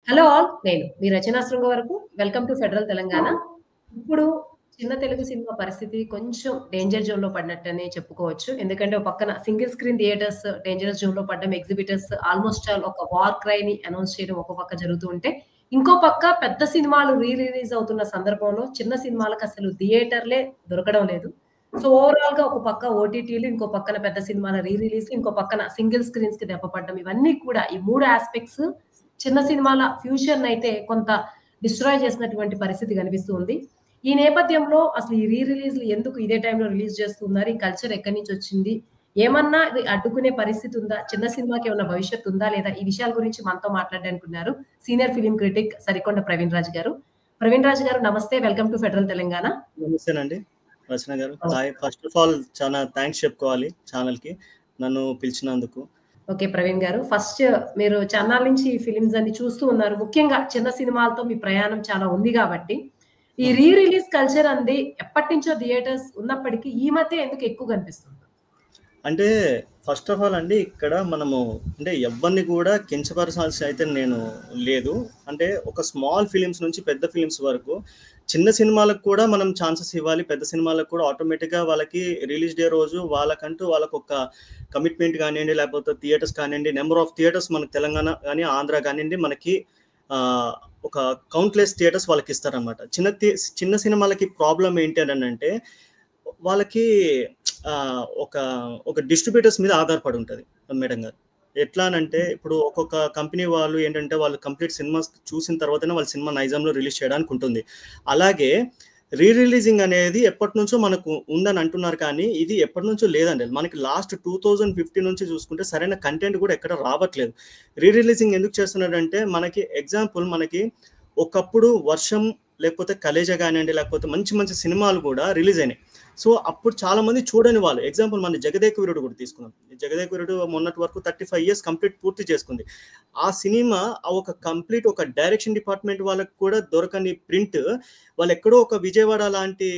Hello all. నేను మీ రచనా శృంగ వరకు. Welcome to Federal Telangana. ఇప్పుడు చిన్న తెలుగు సినిమా పరిస్థితి కొంచెం డేంజర్ జోన్‌లో పడినట్టనే చెప్పుకోవచ్చు. ఎందుకంటే ఒక పక్కన సింగిల్ స్క్రీన్ థియేటర్స్ డేంజరస్ జోన్‌లో పడ్డం, ఎగ్జిబిటర్స్ ఆల్‌మోస్ట్ ఆల్ ఒక వార్ క్రైని అనౌన్స్ చేయడం ఒక పక్క జరుగుతూ ఉంటే, ఇంకో పక్క పెద్ద సినిమాలు రిలీజ్ అవుతున్న సందర్భంలో చిన్న సినిమాలకసలు థియేటర్‌లే దొరకడం లేదు. సో, ఓవరాల్‌గా ఒక పక్క ఓటీటీలు, ఇంకో పక్కన పెద్ద సినిమాల రిలీజ్‌లు, ఇంకో పక్కన సింగిల్ స్క్రీన్స్‌కి దెబ్బ పడ్డం. ఇవన్నీ కూడా ఈ 3 యాస్పెక్ట్స్ చిన్న సినిమాల ఫ్యూచర్‌నయితే కొంత డిస్ట్రాయ్ చేసినటువంటి పరిస్థితి కనిపిస్తూ ఉంది. ఈ నేపథ్యంలో అసలు ఈ రిలీజ్‌లు ఎందుకు ఇదే టైంలో రిలీజ్ చేస్తున్నారు? ఈ కల్చర్ ఎక్కడి నుంచొచ్చింది? ఏమన్నా ఇది అడ్డుకునే పరిస్థితి ఉందా? చిన్న సినిమాకి ఏమన్నా భవిష్యత్తు ఉందా? లేదా? ఈ విషయాల గురించి మనతో మాట్లాడడానికి ఉన్నారు senior film critic Sarikonda Praveen Raj గారు. ప్రవీణ్ రాజ్ గారు నమస్తే. Welcome to Federal Telangana. నమస్తేనండి రచన గారు. నమస్తే. ఫస్ట్ ఆఫ్ ఆల్ చాలా థ్యాంక్స్ చెప్పుకోవాలి ఛానల్‌కి నన్ను పిలిచినందుకు. ఓకే. ప్రవీణ్ గారు. ఫస్ట్ మీరు చాన్నాళ్ళ నుంచి ఫిల్మ్స్ అన్ని చూస్తూ ఉన్నారు. ముఖ్యంగా చిన్న సినిమాలతో మీ ప్రయాణం చాలా ఉంది గాబట్టి, ఈ రిలీజ్ కల్చర్ అంది ఎప్పటినుంచో థియేటర్స్ ఉన్నప్పటికీ ఈ మధ్య ఎందుకు ఎక్కువ కనిపిస్తుంది? అంటే ఫస్ట్ ఆఫ్ ఆల్ అండి ఇక్కడ మనము అంటే ఎవ్వరిని కూడా కించపరచాల్సి అయితే నేను లేదు. అంటే ఒక స్మాల్ ఫిలిమ్స్ నుంచి పెద్ద ఫిలిమ్స్ వరకు చిన్న సినిమాలకు కూడా మనం ఛాన్సెస్ ఇవ్వాలి. పెద్ద సినిమాలకు కూడా ఆటోమేటిక్‌గా వాళ్ళకి రిలీజ్ డే రోజు వాళ్ళకంటూ వాళ్ళకొక కమిట్మెంట్ కానియండి, లేకపోతే థియేటర్స్ కానియండి, నెంబర్ ఆఫ్ థియేటర్స్ మనకు తెలంగాణ గాని, ఆంధ్ర కానియండి మనకి ఒక కౌంట్‌లెస్ థియేటర్స్ వాళ్ళకిస్తారనమాట. చిన్న సినిమాలకి ప్రాబ్లమ్ ఏంటి అనంటే వాళ్ళకి ఒక ఒక డిస్ట్రిబ్యూటర్స్ మీద ఆధారపడి ఉంటది మేడం గారు. ఎట్లా అనంటే ఇప్పుడు ఒక్కొక్క కంపెనీ వాళ్ళు ఏంటంటే వాళ్ళు కంప్లీట్ సినిమాస్ చూసిన తర్వాతనే వాళ్ళు సినిమా నైజాంలో రిలీజ్ చేయడానికి ఉంటుంది. అలాగే రిలీజింగ్ అనేది ఎప్పటినుంచో మనకు ఉందని అంటున్నారు కానీ ఇది ఎప్పటినుంచో లేదండి. మనకి లాస్ట్ 2015 నుంచి చూసుకుంటే సరైన కంటెంట్ కూడా ఎక్కడ రావట్లేదు. రిలీజింగ్ ఎందుకు చేస్తున్నారంటే మనకి ఎగ్జాంపుల్ మనకి ఒకప్పుడు వర్షం లేకపోతే కలేజా కానివ్వండి, లేకపోతే మంచి మంచి సినిమాలు కూడా రిలీజ్ అయినాయి. సో అప్పుడు చాలా మంది చూడని వాళ్ళు ఎగ్జాంపుల్ మన జగదేక వీరుడు కూడా తీసుకున్నాం. జగదేక వీరుడు మొన్నటి వరకు 35 ఇయర్స్ కంప్లీట్ పూర్తి చేసుకుంది. ఆ సినిమా ఒక కంప్లీట్ ఒక డైరెక్షన్ డిపార్ట్మెంట్ వాళ్ళకి కూడా దొరకని ప్రింట్ వాళ్ళు ఎక్కడో ఒక విజయవాడ లాంటి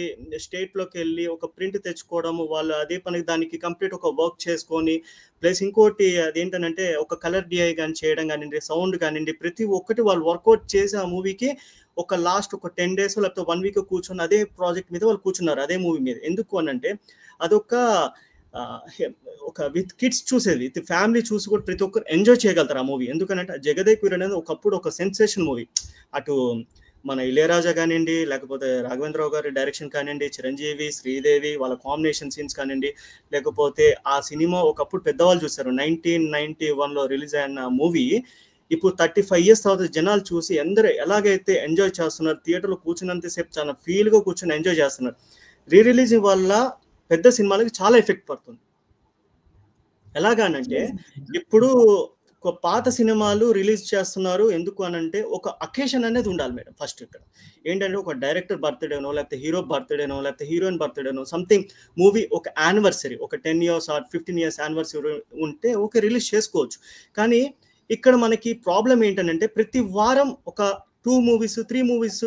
స్టేట్లోకి వెళ్ళి ఒక ప్రింట్ తెచ్చుకోవడము, వాళ్ళు అదే పనికి దానికి కంప్లీట్ ఒక వర్క్ చేసుకొని ప్లస్ ఇంకోటి అదేంటంటే ఒక కలర్ డిఐ కానీ చేయడం కానివ్వండి, సౌండ్ కానివ్వండి, ప్రతి ఒక్కటి వాళ్ళు వర్కౌట్ చేసి ఆ మూవీకి ఒక లాస్ట్ ఒక 10 డేస్ లేకపోతే 1 వీక్ కూర్చొని అదే ప్రాజెక్ట్ మీద వాళ్ళు కూర్చున్నారు అదే మూవీ మీద. ఎందుకు అనంటే అదొక ఒక విత్ కిడ్స్ చూసేది, విత్ ఫ్యామిలీ చూసి కూడా ప్రతి ఒక్కరు ఎంజాయ్ చేయగలుగుతారు ఆ మూవీ. ఎందుకంటే జగదేక్ వీరుడు అనేది ఒకప్పుడు ఒక సెన్సేషన్ మూవీ. అటు మన ఇళయరాజా కానివ్వండి, లేకపోతే రాఘవేంద్రరావు గారి డైరెక్షన్ కానివ్వండి, చిరంజీవి, శ్రీదేవి వాళ్ళ కాంబినేషన్ సీన్స్ కానివ్వండి, లేకపోతే ఆ సినిమా ఒకప్పుడు పెద్దవాళ్ళు చూశారు. 1991లో రిలీజ్ అయిన మూవీ ఇప్పుడు 35 ఇయర్స్ తర్వాత జనాలు చూసి అందరూ ఎలాగైతే ఎంజాయ్ చేస్తున్నారు, థియేటర్లో కూర్చున్నంతసేపు చాలా ఫీల్గా కూర్చొని ఎంజాయ్ చేస్తున్నారు. రిలీజ్ వల్ల పెద్ద సినిమాలకి చాలా ఎఫెక్ట్ పడుతుంది. ఎలాగానంటే ఇప్పుడు ఒక పాత సినిమాలు రిలీజ్ చేస్తున్నారు ఎందుకు అనంటే ఒక అకేషన్ అనేది ఉండాలి మేడం. ఫస్ట్ ఇక్కడ ఏంటంటే ఒక డైరెక్టర్ బర్త్డేనో, లేకపోతే హీరో బర్త్డేనో, లేకపోతే హీరోయిన్ బర్త్డేనో సంథింగ్ మూవీ ఒక యానివర్సరీ ఒక 10 ఇయర్స్ ఆర్ 15 ఇయర్స్ యానివర్సరీ ఉంటే ఓకే రిలీజ్ చేసుకోవచ్చు. కానీ ఇక్కడ మనకి ప్రాబ్లం ఏంటంటే ప్రతి వారం ఒక 2 మూవీస్ 3 మూవీస్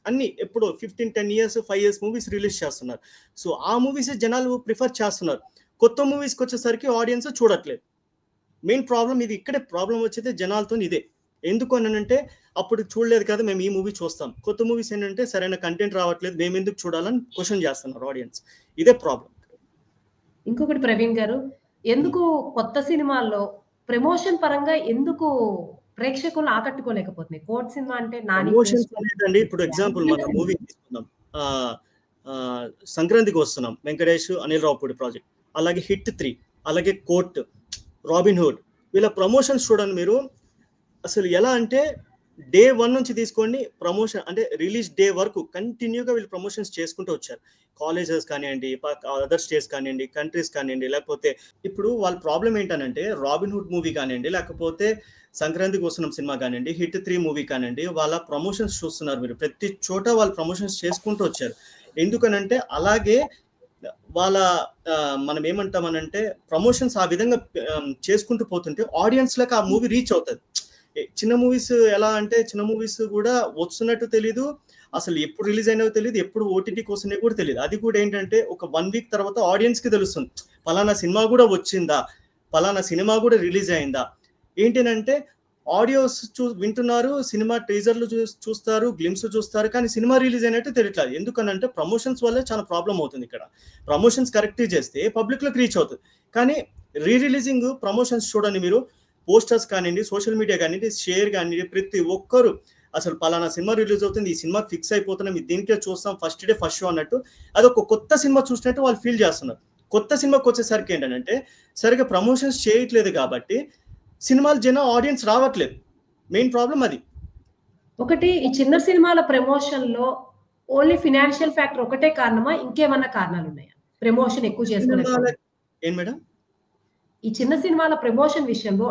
అన్ని ఎప్పుడో 10 ఇయర్స్ 5 ఇయర్స్ మూవీస్ రిలీజ్ చేస్తున్నారు. సో ఆ మూవీస్ జనాలు ప్రిఫర్ చేస్తున్నారు. కొత్త మూవీస్కి వచ్చేసరికి ఆడియన్స్ చూడట్లేదు. మెయిన్ ప్రాబ్లం ఇది. ఇక్కడే ప్రాబ్లం వచ్చేది జనాలతో ఇదే. ఎందుకు అనంటే అప్పుడు చూడలేదు కదా మేము ఈ మూవీ చూస్తాం. కొత్త మూవీస్ ఏంటంటే సరైన కంటెంట్ రావట్లేదు, మేము ఎందుకు చూడాలని క్వశ్చన్ చేస్తున్నారు ఆడియన్స్. ఇదే ప్రాబ్లం. ఇంకొకటి ప్రవీణ్ గారు, ఎందుకు కొత్త సినిమాల్లో ప్రమోషన్ పరంగా ఎందుకు ప్రేక్షకులను ఆకట్టుకోలేకపోతున్నాయి? కోట్ సినిమా అంటే నాని ప్రమోషన్స్ అనేదండి ఇప్పుడు ఎగ్జాంపుల్ మన మూవీ తీసుకుందాం. సంక్రాంతికి వస్తున్నాం. వెంకటేష్, అనిల్ రావుపూడి ప్రాజెక్ట్. అలాగే హిట్ 3, అలాగే కోర్ట్, రాబిన్ హుడ్ వీళ్ళ ప్రమోషన్స్ చూడండి మీరు. అసలు ఎలా అంటే డే 1 నుంచి తీసుకోండి ప్రమోషన్ అంటే రిలీజ్ డే వరకు కంటిన్యూగా వీళ్ళు ప్రమోషన్స్ చేసుకుంటూ వచ్చారు. కాలేజెస్ కానివ్వండి, అదర్ స్టేట్స్ కానివ్వండి, కంట్రీస్ కానివ్వండి, లేకపోతే ఇప్పుడు వాళ్ళ ప్రాబ్లం ఏంటనంటే రాబిన్ హుడ్ మూవీ కానివ్వండి, లేకపోతే సంక్రాంతికి వస్తున్నాం సినిమా కానివ్వండి, హిట్ 3 మూవీ కానివ్వండి, వాళ్ళ ప్రమోషన్స్ చూస్తున్నారు మీరు. ప్రతి చోట వాళ్ళు ప్రమోషన్స్ చేసుకుంటూ వచ్చారు. ఎందుకనంటే అలాగే వాళ్ళ మనం ఏమంటామనంటే ప్రమోషన్స్ ఆ విధంగా చేసుకుంటూ పోతుంటే ఆడియన్స్ లకు ఆ మూవీ రీచ్ అవుతుంది. చిన్న మూవీస్ ఎలా అంటే చిన్న మూవీస్ కూడా వస్తున్నట్టు తెలీదు, అసలు ఎప్పుడు రిలీజ్ అయినో తెలియదు, ఎప్పుడు ఓటీటీకి వస్తున్నాయో కూడా తెలియదు. అది కూడా ఏంటంటే ఒక 1 వీక్ తర్వాత ఆడియన్స్ కి తెలుస్తుంది పలానా సినిమా కూడా వచ్చిందా, పలానా సినిమా కూడా రిలీజ్ అయిందా. ఏంటంటే ఆడియోస్ వింటున్నారు, సినిమా టీజర్లు చూస్తారు, గ్లిమ్స్ చూస్తారు, కానీ సినిమా రిలీజ్ అయినట్టు తెలియట్లేదు. ఎందుకనంటే ప్రమోషన్స్ వల్లే చాలా ప్రాబ్లం అవుతుంది ఇక్కడ. ప్రమోషన్స్ కరెక్ట్ చేస్తే పబ్లిక్లోకి రీచ్ అవుతుంది. కానీ రిలీజింగ్ ప్రమోషన్స్ చూడండి మీరు, పోస్టర్స్ కానివ్వండి, సోషల్ మీడియా కానివ్వండి, షేర్ కానివ్వండి, ప్రతి ఒక్కరు అసలు పలానా సినిమా రిలీజ్ అవుతుంది, ఈ సినిమా ఫిక్స్ అయిపోతున్నాం, దీనికే చూస్తాం, ఫస్ట్ డే ఫస్ట్ షో అన్నట్టు అదొక కొత్త సినిమా చూసినట్టు వాళ్ళు ఫీల్ చేస్తున్నారు. కొత్త సినిమాకి వచ్చేసరికి ఏంటంటే సరిగ్గా ప్రమోషన్స్ చేయట్లేదు కాబట్టి సినిమాలు ఆడియన్స్ రావట్లేదు. మెయిన్ ప్రాబ్లం అది. ఒకటి ఈ చిన్న సినిమాల ప్రమోషన్‌లో ఓన్లీ ఫైనాన్షియల్ ఫ్యాక్టర్ ఒకటే కారణమా? ఇంకేమన్నా కారణాలున్నాయా? ప్రమోషన్ ఎక్కువ చేసుకునే ఏం మేడం? ఈ చిన్న సినిమాల ప్రమోషన్ విషయంలో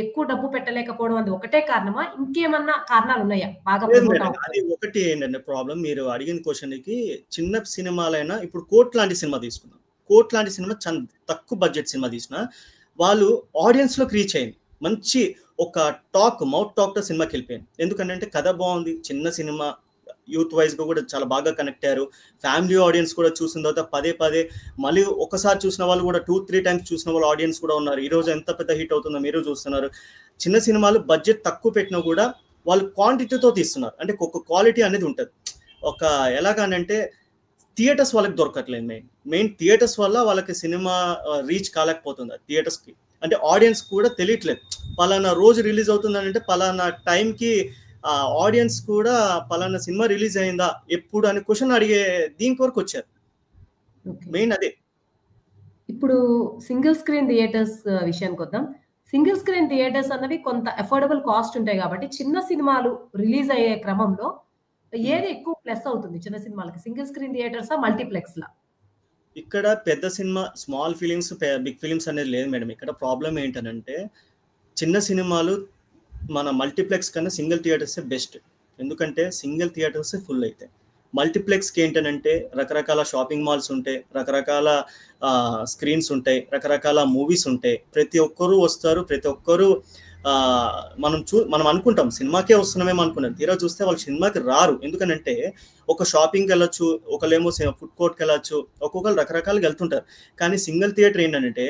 ఎక్కువ డబ్బు పెట్టలేకపోవడం అది ఒకటే కారణమా? ఇంకేమన్నా కారణాలున్నాయా? బాగా ప్రమోట్ అది ఒకటి ఏంటంటే ప్రాబ్లం, మీరు అడిగిన క్వశ్చన్‌కి చిన్న సినిమాలైనా ఇప్పుడు 'కోర్ట్' లాంటి సినిమా తీసుకుందాం. 'కోర్ట్' లాంటి సినిమా తక్కువ బడ్జెట్ సినిమా తీసినా వాళ్ళు ఆడియన్స్‌లోకి రీచ్ అయింది. మంచి ఒక మౌత్ టాక్‌తో సినిమాకి వెళ్ళిపోయింది. ఎందుకంటే కథ బాగుంది, చిన్న సినిమా, యూత్ వైజ్‌గా కూడా చాలా బాగా కనెక్ట్ అయ్యారు. ఫ్యామిలీ ఆడియన్స్ కూడా చూసిన తర్వాత పదే మళ్ళీ ఒకసారి చూసిన వాళ్ళు కూడా 2-3 టైమ్స్ చూసిన వాళ్ళు ఆడియన్స్ కూడా ఉన్నారు. ఈరోజు ఎంత పెద్ద హిట్ అవుతుందో మీరు చూస్తున్నారు. చిన్న సినిమాలు బడ్జెట్ తక్కువ పెట్టినా కూడా వాళ్ళు క్వాంటిటీతో తీస్తున్నారు. అంటే ఒక క్వాలిటీ అనేది ఉంటుంది. ఒక ఎలాగానంటే థియేటర్స్ వాళ్ళకి దొరకట్లేదు. మెయిన్ థియేటర్స్ వల్ల వాళ్ళకి సినిమా రీచ్ కాలేకపోతుంది థియేటర్స్కి. అంటే ఆడియన్స్ కూడా తెలియట్లేదు పలానా రోజు రిలీజ్ అవుతుందని, అంటే పలానా టైంకి ఆడియన్స్ కూడా పలానా సినిమా రిలీజ్ అయిందా ఎప్పుడు అని క్వశ్చన్ అడిగే దీనికి వరకు వచ్చారు. మెయిన్ అదే. ఇప్పుడు సింగిల్ స్క్రీన్ థియేటర్స్ విషయానికి వద్దాం. సింగిల్ స్క్రీన్ థియేటర్స్ అన్నవి కొంత అఫోర్డబుల్ కాస్ట్ ఉంటాయి కాబట్టి చిన్న సినిమాలు రిలీజ్ అయ్యే క్రమంలో ఏది ఎక్కువ ప్లస్ అవుతుంది చిన్న సినిమాలకి? సింగిల్ స్క్రీన్ థియేటర్సా, మల్టీప్లెక్స్‌లా? ఇక్కడ పెద్ద సినిమా, స్మాల్ ఫిలిమ్స్, బిగ్ ఫిలిమ్స్ అనేది లేదు మేడం. ఇక్కడ ప్రాబ్లం ఏంటనంటే చిన్న సినిమాలు మన మల్టీప్లెక్స్ కన్నా సింగిల్ థియేటర్సే బెస్ట్. ఎందుకంటే సింగిల్ థియేటర్సే ఫుల్ అవుతాయి. మల్టీప్లెక్స్కి ఏంటనంటే రకరకాల షాపింగ్ మాల్స్ ఉంటాయి, రకరకాల స్క్రీన్స్ ఉంటాయి, రకరకాల మూవీస్ ఉంటాయి. ప్రతి ఒక్కరూ వస్తారు, ప్రతి ఒక్కరూ మనం అనుకుంటాం సినిమాకే వస్తున్నామేమో అనుకున్నాం. తీరా చూస్తే వాళ్ళు సినిమాకి రారు. ఎందుకనంటే ఒక షాపింగ్కి వెళ్ళొచ్చు, ఒకళ్ళేమో ఫుడ్ కోర్ట్కి వెళ్ళొచ్చు, ఒక్కొక్కరు రకరకాలుగా వెళ్తుంటారు. కానీ సింగిల్ థియేటర్ ఏంటంటే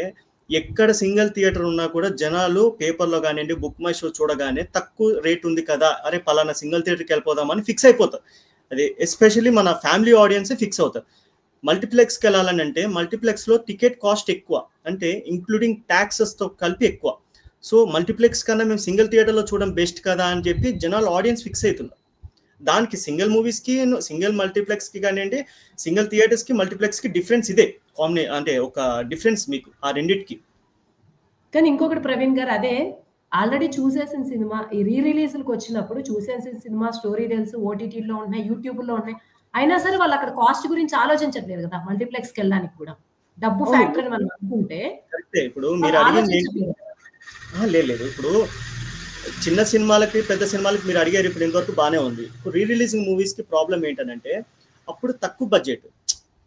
ఎక్కడ సింగిల్ థియేటర్ ఉన్నా కూడా జనాలు పేపర్లో కానివ్వండి, బుక్ మై షో చూడగానే తక్కువ రేట్ ఉంది కదా, అరే పలానా సింగిల్ థియేటర్కి వెళ్ళిపోదామని ఫిక్స్ అయిపోతారు. అది ఎస్పెషల్లీ మన ఫ్యామిలీ ఆడియన్సే ఫిక్స్ అవుతారు. మల్టీప్లెక్స్కి వెళ్ళాలని అంటే మల్టీప్లెక్స్లో టికెట్ కాస్ట్ ఎక్కువ, అంటే ఇంక్లూడింగ్ ట్యాక్సెస్తో కలిపి ఎక్కువ. సో మల్టీప్లెక్స్ కన్నా మేము సింగిల్ థియేటర్లో చూడడం బెస్ట్ కదా అని చెప్పి జనాలు ఆడియన్స్ ఫిక్స్ అవుతున్నారు. దానికి సింగిల్ మూవీస్కి, సింగిల్ మల్టీప్లెక్స్కి కానివ్వండి, సింగిల్ థియేటర్స్కి మల్టీప్లెక్స్కి డిఫరెన్స్ ఇదే. అంటే ఒక డిఫరెన్స్ మీకు ఆ రెండింటికి. కానీ ఇంకొకటి ప్రవీణ్ గారు, అదే ఆల్రెడీ చూసేసిన సినిమా ఈ రిలీజ్‌లకి వచ్చినప్పుడు చూసేసిన సినిమా స్టోరీ తెలుసు, ఓటీటీలో ఉన్నాయి, యూట్యూబ్‌లో ఉన్నాయి. అయినా సరే వాళ్ళు అక్కడ కాస్ట్ గురించి ఆలోచించట్లేదు కదా! మల్టీప్లెక్స్‌కి వెళ్ళడానికి కూడా. డబ్బు ఫ్యాక్టర్ అని మనం అనుకుంటే కరెక్టే. ఇప్పుడు మీరు అడిగింది లేదు. ఇప్పుడు చిన్న సినిమాలకి, పెద్ద సినిమాలకి మీరు అడిగారు ఇప్పుడు ఇంతవరకు బాగానే ఉంది. ఇప్పుడు రిలీజింగ్ మూవీస్కి ప్రాబ్లం ఏంటంటే అప్పుడు తక్కువ బడ్జెట్,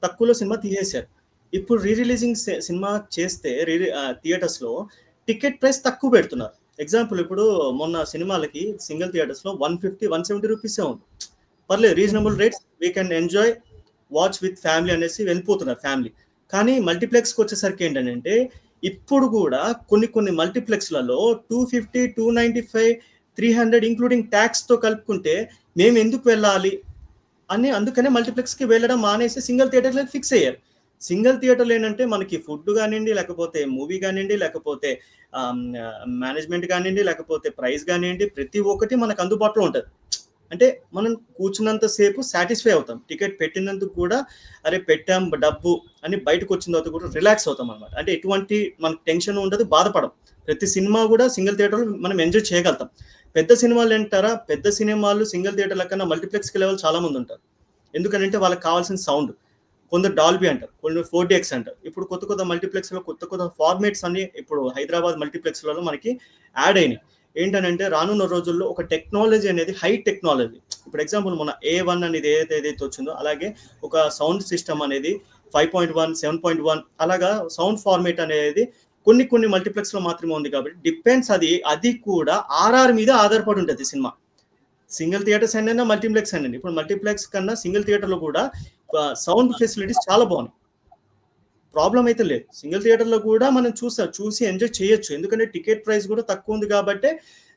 తక్కువలో సినిమా తీసేశారు. ఇప్పుడు రిలీజింగ్ సినిమా చేస్తే థియేటర్స్లో టికెట్ ప్రైస్ తక్కువ పెడుతున్నారు. ఎగ్జాంపుల్ ఇప్పుడు మొన్న సినిమాలకి సింగిల్ థియేటర్స్లో 150-170 రూపీసే ఉంది. పర్లేదు, reasonable rates, we can enjoy, watch with family అనేసి వెళ్ళిపోతున్నారు ఫ్యామిలీ. కానీ మల్టీప్లెక్స్కి వచ్చేసరికి ఏంటంటే ఇప్పుడు కూడా కొన్ని మల్టీప్లెక్స్లలో 250, 295, 300 ఇంక్లూడింగ్ ట్యాక్స్తో కలుపుకుంటే మేము ఎందుకు వెళ్ళాలి అని, అందుకనే మల్టీప్లెక్స్కి వెళ్ళడం మానేసి సింగిల్ థియేటర్లో ఫిక్స్ అయ్యారు. సింగిల్ థియేటర్లు ఏంటంటే మనకి ఫుడ్ కానివ్వండి, లేకపోతే మూవీ కానివ్వండి, లేకపోతే మేనేజ్మెంట్ కానివ్వండి, లేకపోతే ప్రైస్ కానివ్వండి, ప్రతి ఒక్కటి మనకు అందుబాటులో ఉంటుంది. అంటే మనం కూర్చున్నంత సేపు సాటిస్ఫై అవుతాం. టికెట్ పెట్టినందుకు కూడా అరే పెట్టాం డబ్బు అని బయటకు వచ్చిన తర్వాత కూడా రిలాక్స్ అవుతాం అనమాట. అంటే ఎటువంటి మనకు టెన్షన్ ఉండదు, బాధపడం. ప్రతి సినిమా కూడా సింగిల్ థియేటర్లో మనం ఎంజాయ్ చేయగలుగుతాం. పెద్ద సినిమాలు అంటారా, పెద్ద సినిమాలు సింగిల్ థియేటర్ల కన్నా మల్టీప్లెక్స్కి వెళ్ళే వాళ్ళు చాలా మంది ఉంటారు. ఎందుకంటే వాళ్ళకి కావాల్సిన సౌండ్, కొందరు డాల్బీ అంటారు, కొందరు 4DX అంటారు. ఇప్పుడు కొత్త మల్టీప్లెక్స్లో కొత్త ఫార్మేట్స్ అన్ని ఇప్పుడు హైదరాబాద్ మల్టీప్లెక్స్లలో మనకి యాడ్ అయినాయి. ఏంటనంటే రానున్న రోజుల్లో ఒక టెక్నాలజీ అనేది హై టెక్నాలజీ. ఇప్పుడు ఎగ్జాంపుల్ మన A1 అనేది ఏదైతే వచ్చిందో అలాగే ఒక సౌండ్ సిస్టమ్ అనేది 5.1, 7.1 అలాగా సౌండ్ ఫార్మేట్ అనేది కొన్ని మల్టీప్లెక్స్లో మాత్రమే ఉంది. కాబట్టి డిపెండ్స్, అది కూడా RR మీద ఆధారపడి ఉంటుంది సినిమా. సింగిల్ థియేటర్స్ అయినా మల్టీప్లెక్స్ అయినండి. ఇప్పుడు మల్టీప్లెక్స్ కన్నా సింగిల్ థియేటర్లో కూడా సౌండ్ ఫెసిలిటీస్ చాలా బాగున్నాయి. ప్రాబ్లం అయితే లేదు. సింగిల్ థియేటర్లో కూడా మనం చూసి ఎంజాయ్ చేయొచ్చు. ఎందుకంటే టికెట్ ప్రైస్ కూడా తక్కువ ఉంది కాబట్టి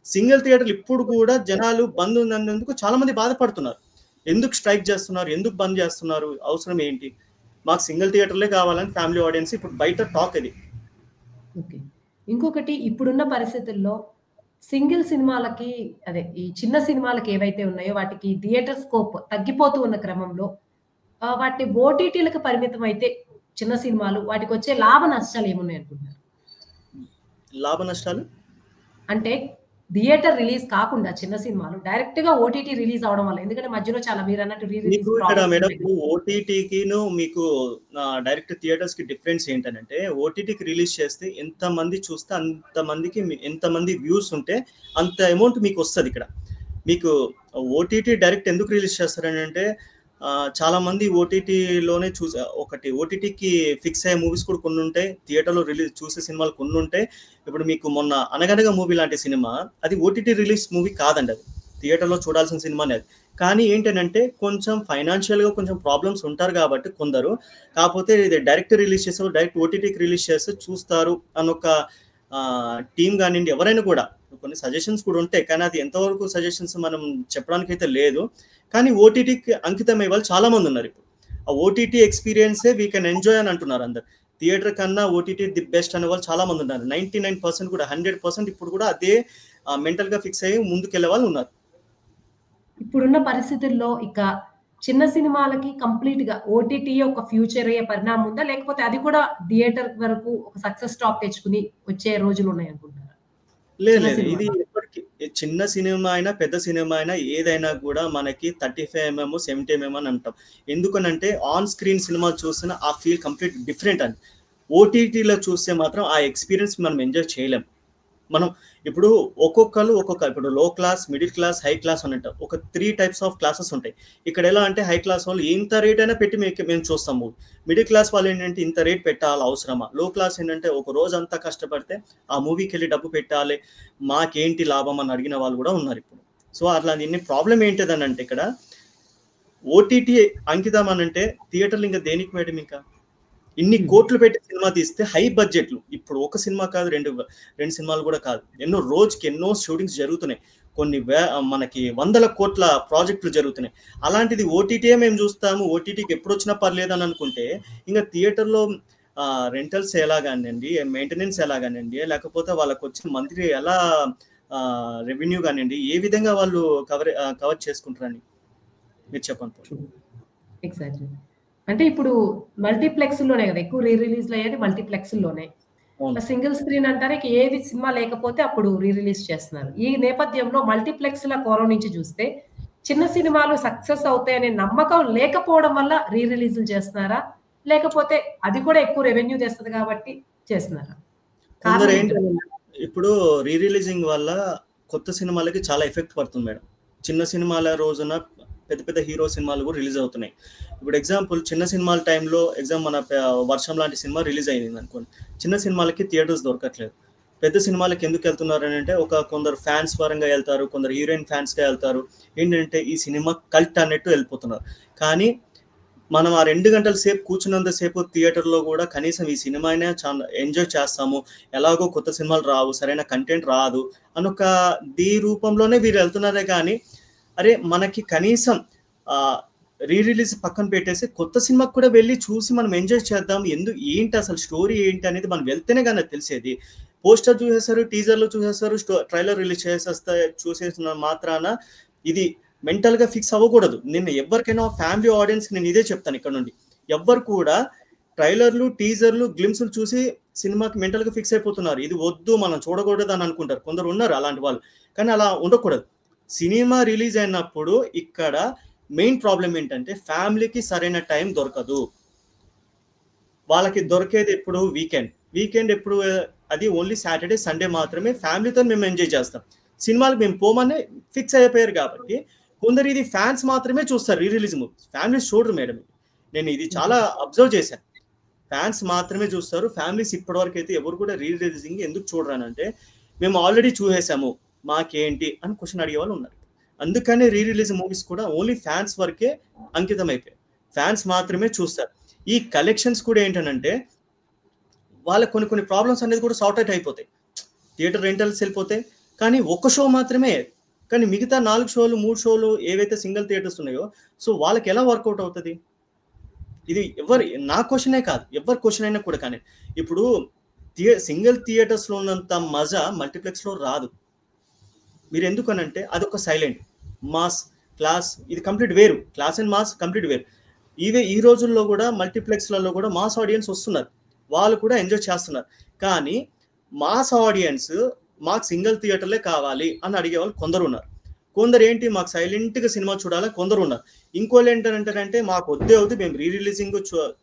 సింగిల్ థియేటర్లు ఇప్పుడు కూడా జనాలు బంద్ ఉన్నందుకు చాలా మంది బాధపడుతున్నారు. ఎందుకు స్ట్రైక్ చేస్తున్నారు, ఎందుకు బంద్ చేస్తున్నారు, అవసరం ఏంటి, మాకు సింగిల్ థియేటర్లే కావాలని ఫ్యామిలీ ఆడియన్స్ ఇప్పుడు బయట టాక్ ఇది. ఓకే. ఇంకొకటి ఇప్పుడున్న పరిస్థితుల్లో సింగిల్ సినిమాలకి అదే ఈ చిన్న సినిమాలకి ఏవైతే ఉన్నాయో వాటికి థియేటర్ స్కోప్ తగ్గిపోతూ ఉన్న క్రమంలో వాటిని ఓటీటీలకు పరిమితం అయితే చిన్న సినిమాలు వాటికొచ్చే లాభ నష్టాలు ఏమున్నాయి అనుకుంటున్నారు? లాభ నష్టాలు అంటే థియేటర్ రిలీజ్ కాకుండా చిన్న సినిమాలు డైరెక్ట్‌గా ఓటీటీ రిలీజ్ అవ్వడం వల్ల ఎందుకంటే మధ్యలో చాలా మీరన్నట్టు రీ రిలీజ్ మీకు ఇక్కడ ప్రాబ్లమ్స్ మేడం ఉంటాయి కదా! ఓటీటీకిను మీకు డైరెక్ట్ థియేటర్స్ కి డిఫరెన్స్ ఏంటంటే ఓటీటీకి రిలీజ్ చేస్తే ఎంతమంది చూస్తే అంతమందికి ఎంతమంది వ్యూస్ ఉంటే అంత అమౌంట్ మీకు వస్తుంది. ఇక్కడ మీకు ఓటీటీ డైరెక్ట్ ఎందుకు రిలీజ్ చేస్తారని అంటే చాలా మంది ఓటీటీలోనే చూసే ఒకటి ఓటీటీకి ఫిక్స్ అయ్యే మూవీస్ కూడా కొన్ని ఉంటాయి, థియేటర్లో రిలీజ్ చూసే సినిమాలు కొన్ని ఉంటాయి. ఇప్పుడు మీకు మొన్న అనగనగా మూవీ లాంటి సినిమా అది ఓటీటీ రిలీజ్ మూవీ కాదండి, అది థియేటర్లో చూడాల్సిన సినిమానే అది. కానీ ఏంటంటే కొంచెం ఫైనాన్షియల్గా కొంచెం ప్రాబ్లమ్స్ ఉంటారు కాబట్టి కొందరు, కాకపోతే ఇది డైరెక్ట్ రిలీజ్ చేస్తారు, డైరెక్ట్ ఓటీటీకి రిలీజ్ చేస్తే చూస్తారు అనొక టీమ్ కానివ్వండి ఎవరైనా కూడా కొన్ని సజెషన్స్ కూడా ఉంటాయి. కానీ అది ఎంతవరకు సజెషన్స్ మనం చెప్పడానికి అయితే లేదు. కానీ ఓటీటీకి అంకితమయ్యే వాళ్ళు చాలా మంది ఉన్నారు. ఇప్పుడు ఆ ఓటీటీ ఎక్స్పీరియన్సే వీ కెన్ ఎంజాయ్ అని అంటున్నారు అందరు. థియేటర్ కన్నా ఓటీటీ ది బెస్ట్ అనే వాళ్ళు చాలా మంది ఉన్నారు. 99% కూడా 100% ఇప్పుడు కూడా అదే మెంటల్గా ఫిక్స్ అయ్యి ముందుకెళ్లే వాళ్ళు ఉన్నారు. ఇప్పుడున్న పరిస్థితుల్లో ఇక చిన్న సినిమాలకి కంప్లీట్‌గా ఓటీటీయే ఒక ఫ్యూచర్ అయ్యే పరిణామం ఉందా? లేకపోతే అది కూడా థియేటర్ వరకు ఒక సక్సెస్ స్టాక్ తెచ్చుకొని వచ్చే రోజులున్నాయి అనుకుంటున్నారా? లేదు చిన్న లేదు ఇది సినిమాలు. ఎప్పటికీ చిన్న సినిమా అయినా పెద్ద సినిమా అయినా ఏదైనా కూడా మనకి 35mm 70mm అని అంటాం. ఎందుకనంటే ఆన్ స్క్రీన్ సినిమా చూసిన ఆ ఫీల్ కంప్లీట్ డిఫరెంట్ అని. ఓటీటీలో చూస్తే మాత్రం ఆ ఎక్స్పీరియన్స్ మనం ఎంజాయ్ చేయలేం. మనం ఇప్పుడు ఒక్కొక్కరు ఇప్పుడు లో class, middle class, high class అని అంటాం. ఒక 3 టైప్స్ ఆఫ్ క్లాసెస్ ఉంటాయి. ఇక్కడ ఎలా అంటే హై క్లాస్ వాళ్ళు ఇంత రేట్ అయినా పెట్టి మేము చూస్తాము. మిడిల్ క్లాస్ వాళ్ళు ఏంటంటే ఇంత రేట్ పెట్టాలి అవసరమా. లో క్లాస్ ఏంటంటే ఒక రోజు అంతా కష్టపడితే ఆ మూవీకి వెళ్ళి డబ్బు పెట్టాలి, మాకేంటి లాభం అని అడిగిన వాళ్ళు కూడా ఉన్నారు ఇప్పుడు. సో అట్లా దీన్ని ప్రాబ్లం ఏంటిదని అంటే ఇక్కడ ఓటీటీ అంకితం అని అంటే థియేటర్లు ఇంకా దేనికి మేడం, ఇంకా ఇన్ని కోట్లు పెట్టి సినిమా తీస్తే హై బడ్జెట్లు, ఇప్పుడు ఒక సినిమా కాదు, రెండు సినిమాలు కూడా కాదు, రోజుకి ఎన్నో షూటింగ్స్ జరుగుతున్నాయి, కొన్ని మనకి 100 కోట్ల ప్రాజెక్టులు జరుగుతున్నాయి. అలాంటిది ఓటీటీ మేము చూస్తాము, ఓటీటీకి ఎప్పుడు వచ్చినా పర్లేదు అని అనుకుంటే ఇంకా థియేటర్లో రెంటల్స్ ఎలాగానండి, మెయింటెనెన్స్ ఎలాగానండి, లేకపోతే వాళ్ళకి వచ్చిన మంత్లీ ఎలా రెవెన్యూ కానివ్వండి, ఏ విధంగా వాళ్ళు కవర్ చేసుకుంటారని మీరు చెప్పండి. ఎగ్జాక్ట్‌లీ. అంటే ఇప్పుడు మల్టీప్లెక్స్‌లోనే కదా ఎక్కువ రీ రిలీజ్‌లు అయ్యేది మల్టీప్లెక్స్‌లోనే. అవును. సింగిల్ స్క్రీన్ అంటారు. ఇక ఏది సినిమా లేకపోతే అప్పుడు రీ రిలీజ్ చేస్తున్నారు. ఈ నేపథ్యంలో మల్టీప్లెక్స్‌ల కోణం నుంచి చూస్తే చిన్న సినిమాలు సక్సెస్ అవుతాయనే నమ్మకం లేకపోవడం వల్ల రీ రిలీజ్‌లు చేస్తున్నారా? లేకపోతే అది కూడా ఎక్కువ రెవెన్యూ తెస్తది కాబట్టి చేస్తున్నారా? కొందరు కారణం ఏంటి? ఏంటంటే ఇప్పుడు రీ రిలీజింగ్ వల్ల కొత్త సినిమాలకి చాలా ఎఫెక్ట్ పడుతుంది మేడం. చిన్న సినిమాల రోజున పెద్ద పెద్ద హీరో సినిమాలు కూడా రిలీజ్ అవుతున్నాయి. ఇప్పుడు ఎగ్జాంపుల్ చిన్న సినిమాల టైంలో మన వర్షం లాంటి సినిమా రిలీజ్ అయింది అనుకోండి, చిన్న సినిమాలకి థియేటర్స్ దొరకట్లేదు. పెద్ద సినిమాలకి ఎందుకు వెళ్తున్నారు అని అంటే కొందరు ఫ్యాన్స్ పరంగా వెళ్తారు, కొందరు హీరోయిన్ ఫ్యాన్స్గా వెళ్తారు. ఏంటంటే ఈ సినిమా కల్ట్ అన్నట్టు వెళ్ళిపోతున్నారు. కానీ మనం ఆ 2 గంటల సేపు కూర్చున్నంత సేపు థియేటర్లో కూడా కనీసం ఈ సినిమా అయినా చాలా ఎంజాయ్ చేస్తాము, ఎలాగో కొత్త సినిమాలు రావు, సరైన కంటెంట్ రాదు అనొక రూపంలోనే వీరు వెళ్తున్నారే. కానీ అరే మనకి కనీసం రీ రిలీజ్ పక్కన పెట్టేసి కొత్త సినిమాకి కూడా వెళ్ళి చూసి మనం ఎంజాయ్ చేద్దాం, ఏంటి అసలు స్టోరీ ఏంటి అనేది మనం వెళ్తేనే కానీ తెలిసేది. పోస్టర్ చూసేస్తారు, టీజర్లు చూసేస్తారు, ట్రైలర్ రిలీజ్ చూసేసిన మాత్రాన ఇది మెంటల్గా ఫిక్స్ అవ్వకూడదు. నేను ఎవరికైనా ఫ్యామిలీ ఆడియన్స్కి నేను ఇదే చెప్తాను ఇక్కడ నుండి, ఎవ్వరు కూడా ట్రైలర్లు, టీజర్లు, గ్లిమ్స్లు చూసి సినిమాకి మెంటల్గా ఫిక్స్ అయిపోతున్నారు. ఇది వద్దు, మనం చూడకూడదు అని అనుకుంటారు. కొందరు ఉన్నారు అలాంటి వాళ్ళు, కానీ అలా ఉండకూడదు. సినిమా రిలీజ్ అయినప్పుడు ఇక్కడ మెయిన్ ప్రాబ్లం ఏంటంటే ఫ్యామిలీకి సరైన టైం దొరకదు. వాళ్ళకి దొరికేది ఎప్పుడు వీకెండ్ ఎప్పుడు, అది ఓన్లీ సాటర్డే సండే మాత్రమే ఫ్యామిలీతో మేము ఎంజాయ్ చేస్తాం. సినిమాలకు మేము పోమని ఫిక్స్ అయిపోయారు కాబట్టి కొందరు ఇది ఫ్యాన్స్ మాత్రమే చూస్తారు రీ రిలీజ్ మూవీ, ఫ్యామిలీస్ చూడరు మేడం. నేను ఇది చాలా అబ్జర్వ్ చేశాను. ఫ్యాన్స్ మాత్రమే చూస్తారు, ఫ్యామిలీస్ ఇప్పటివరకు అయితే ఎవరు కూడా రీ రిలీజింగ్ ఎందుకు చూడరానంటే మేము ఆల్రెడీ చూసేసాము, మాకేంటి అని క్వశ్చన్ అడిగే వాళ్ళు ఉన్నారు. అందుకనే రీ రిలీజ్ మూవీస్ కూడా ఓన్లీ ఫ్యాన్స్ వరకే అంకితం అయిపోయాయి, ఫ్యాన్స్ మాత్రమే చూస్తారు. ఈ కలెక్షన్స్ కూడా ఏంటంటే వాళ్ళ కొన్ని ప్రాబ్లమ్స్ అనేది కూడా సార్ట్ అవుట్ అయిపోతాయి. థియేటర్ రెంటల్స్ వెళ్ళిపోతాయి, కానీ ఒక షో మాత్రమే. కానీ మిగతా 4 షోలు, 3 షోలు ఏవైతే సింగిల్ థియేటర్స్ ఉన్నాయో, సో వాళ్ళకి ఎలా వర్కౌట్ అవుతది? ఇది నా క్వెషనే కాదు. ఎవరి క్వెషన్ అయినా కూడా కానీ. ఇప్పుడు సింగిల్ థియేటర్స్‌లో ఉన్నంత మజా మల్టీప్లెక్స్‌లో రాదు. మీరెందుకనంటే అదొక సైలెంట్. మాస్, క్లాస్ ఇది కంప్లీట్ వేరు. క్లాస్ అండ్ మాస్ కంప్లీట్ వేరు. ఈ రోజుల్లో గూడా మల్టీప్లెక్స్‌లలో గూడా మాస్ ఆడియన్స్ వస్తున్నారు. వాళ్ళు కూడా ఎంజాయ్ చేస్తున్నారు. కానీ మాస్ ఆడియన్స్ మాకు సింగిల్ థియేటర్‌లే కావాలి అని అడిగేవాళ్ళు కొందరున్నారు. కొందరేంటి మాకు సైలెంట్‌గా సినిమా చూడాలని కొందరున్నారు. ఇంకోళ్ళేంటంటారంటే మాకు వద్దే వద్దు మేము రీరిలీజింగ్